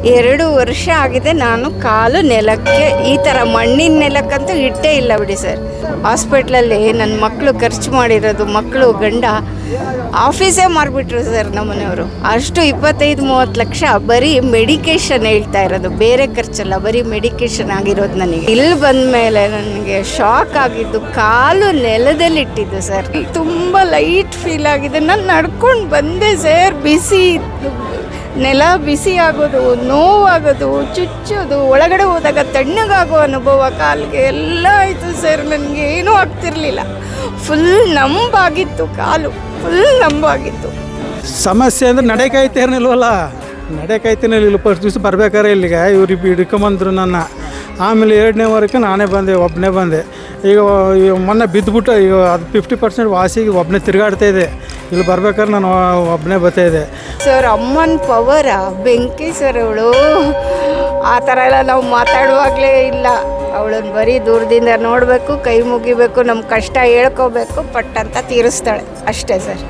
2 ವರ್ಷ ಆಗಿದೆ ನಾನು ಕಾಲು ನೆಲಕ್ಕೆ ಈ ಥರ ಮಣ್ಣಿನ ನೆಲಕ್ಕಂತೂ ಇಟ್ಟೇ ಇಲ್ಲ ಬಿಡಿ ಸರ್. ಹಾಸ್ಪಿಟ್ಲಲ್ಲಿ ನನ್ನ ಮಕ್ಕಳು ಖರ್ಚು ಮಾಡಿರೋದು, ಮಕ್ಕಳು ಗಂಡ ಆಫೀಸೇ ಮಾರಿಬಿಟ್ರು ಸರ್ ನಮ್ಮನೆಯವರು. ಅಷ್ಟು 25-30 ಲಕ್ಷ ಬರೀ ಮೆಡಿಕೇಷನ್ ಹೇಳ್ತಾ ಇರೋದು, ಬೇರೆ ಖರ್ಚಲ್ಲ, ಬರೀ ಮೆಡಿಕೇಷನ್ ಆಗಿರೋದು. ನನಗೆ ಇಲ್ಲಿ ಬಂದ ಮೇಲೆ ನನಗೆ ಶಾಕ್ ಆಗಿದ್ದು ಕಾಲು ನೆಲದಲ್ಲಿಟ್ಟಿದ್ದು ಸರ್. ತುಂಬ ಲೈಟ್ ಫೀಲ್ ಆಗಿದೆ. ನಾನು ನಡ್ಕೊಂಡು ಬಂದೆ ಸರ್. ಬಿಸಿ ನೆಲ ಬಿಸಿ ಆಗೋದು, ನೋವಾಗೋದು, ಚುಚ್ಚೋದು, ಒಳಗಡೆ ಹೋದಾಗ ತಣ್ಣಗಾಗೋ ಅನುಭವ ಕಾಲಿಗೆ ಎಲ್ಲ ಆಯಿತು ಸರ್. ನನಗೆ ಏನೂ ಆಗ್ತಿರ್ಲಿಲ್ಲ. ಫುಲ್ ನಂಬಾಗಿತ್ತು, ಕಾಲು ಫುಲ್ ನಂಬಾಗಿತ್ತು. ಸಮಸ್ಯೆ ಅಂದರೆ ನಡೆಕಾಯ್ತೇನಿಲ್ವಲ್ಲ, ನಡೆಕಾಯ್ತೇನಿಲ್ಲ. ಫಸ್ಟ್ ದಿವಸ ಬರ್ಬೇಕಾರೆ ಇಲ್ಲಿಗೆ ಇವ್ರು ಹಿಡ್ಕೊಂಬಂದ್ರು ನನ್ನ. ಆಮೇಲೆ 2ನೇ ವಾರಕ್ಕೆ ನಾನೇ ಬಂದೆ, ಒಬ್ಬನೇ ಬಂದೆ. ಈಗ ಮೊನ್ನೆ ಬಿದ್ದುಬಿಟ್ಟು ಈಗ ಅದು 50% ವಾಸಿಗೆ ಒಬ್ಬನೇ ತಿರುಗಾಡ್ತಾ ಇದೆ. ಇಲ್ಲಿ ಬರ್ಬೇಕಾದ್ರೆ ನಾನು ಒಬ್ಬನೇ ಬರ್ತಾಯಿದ್ದೆ ಸರ್. ಅಮ್ಮನ ಪವರ ಬೆಂಕಿ ಸರ್ ಅವಳು. ಆ ಥರ ಎಲ್ಲ ನಾವು ಮಾತಾಡುವಾಗಲೇ ಇಲ್ಲ. ಅವಳನ್ನು ಬರೀ ದೂರದಿಂದ ನೋಡಬೇಕು, ಕೈ ಮುಗಿಬೇಕು, ನಮ್ಮ ಕಷ್ಟ ಹೇಳ್ಕೋಬೇಕು, ಪಟ್ಟಂತ ತೀರಿಸ್ತಾಳೆ ಅಷ್ಟೇ ಸರ್.